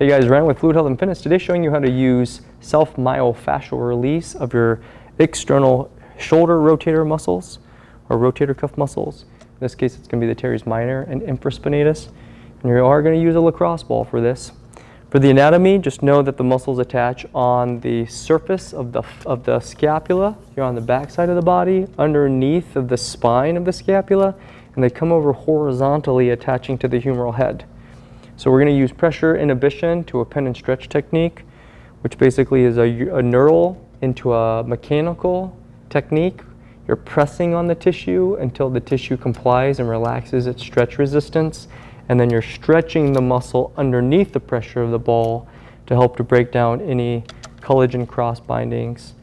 Hey guys, Ryan with Fluid Health and Fitness. Today showing you how to use self-myofascial release of your external shoulder rotator muscles or rotator cuff muscles. In this case, it's going to be the teres minor and infraspinatus. And you are going to use a lacrosse ball for this. For the anatomy, just know that the muscles attach on the surface of the scapula. You're on the back side of the body, underneath of the spine of the scapula, and they come over horizontally, attaching to the humeral head. So we're going to use pressure inhibition to a pen and stretch technique, which basically is a neural into a mechanical technique. You're pressing on the tissue until the tissue complies and relaxes its stretch resistance, and then you're stretching the muscle underneath the pressure of the ball to help to break down any collagen cross bindings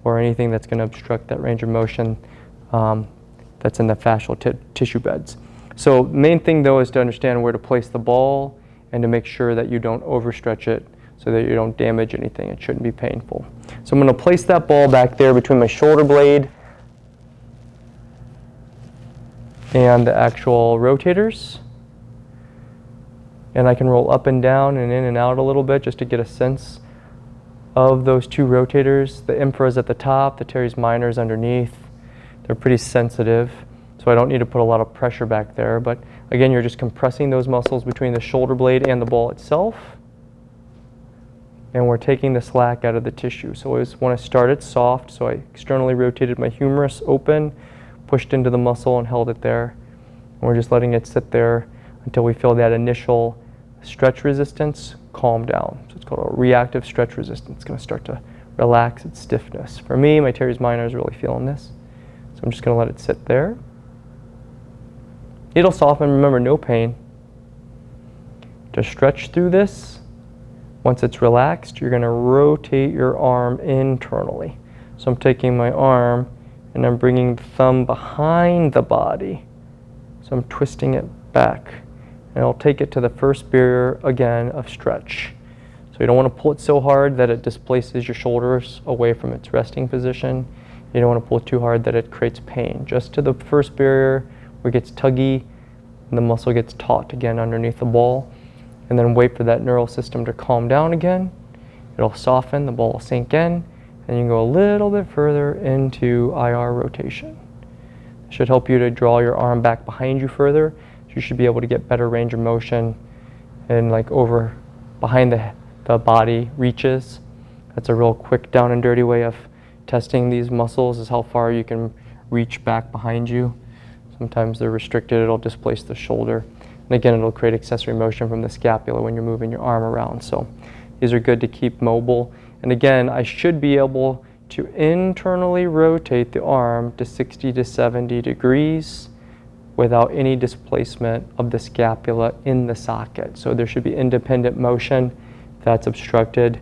or anything that's going to obstruct that range of motion that's in the fascial tissue beds. So main thing though is to understand where to place the ball and to make sure that you don't overstretch it so that you don't damage anything. It shouldn't be painful. So I'm going to place that ball back there between my shoulder blade and the actual rotators. And I can roll up and down and in and out a little bit just to get a sense of those two rotators. The infra is at the top, the teres minor is underneath. They're pretty sensitive, so I don't need to put a lot of pressure back there. But again, you're just compressing those muscles between the shoulder blade and the ball itself. And we're taking the slack out of the tissue. So I always want to start it soft. So I externally rotated my humerus open, pushed into the muscle and held it there. And we're just letting it sit there until we feel that initial stretch resistance calm down. So it's called a reactive stretch resistance. It's going to start to relax its stiffness. For me, my teres minor is really feeling this. So I'm just going to let it sit there. It'll soften, remember, no pain. To stretch through this, once it's relaxed, you're going to rotate your arm internally. So I'm taking my arm and I'm bringing the thumb behind the body. So I'm twisting it back. And I'll take it to the first barrier again of stretch. So you don't want to pull it so hard that it displaces your shoulders away from its resting position. You don't want to pull it too hard that it creates pain. Just to the first barrier where it gets tuggy and the muscle gets taut again underneath the ball. And then wait for that neural system to calm down again. It'll soften, the ball will sink in, and you can go a little bit further into IR rotation. It should help you to draw your arm back behind you further. So you should be able to get better range of motion and like over behind the body reaches. That's a real quick down and dirty way of testing these muscles, is how far you can reach back behind you. Sometimes they're restricted, it'll displace the shoulder. And again, it'll create accessory motion from the scapula when you're moving your arm around. So these are good to keep mobile. And again, I should be able to internally rotate the arm to 60 to 70 degrees without any displacement of the scapula in the socket. So there should be independent motion that's obstructed,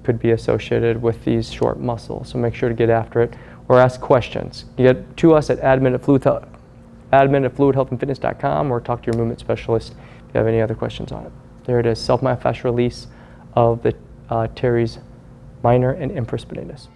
could be associated with these short muscles. So make sure to get after it or ask questions. You get to us at admin@fluidhealthandfitness.com or talk to your movement specialist if you have any other questions on it. There it is, self-myofascial release of the teres minor and infraspinatus.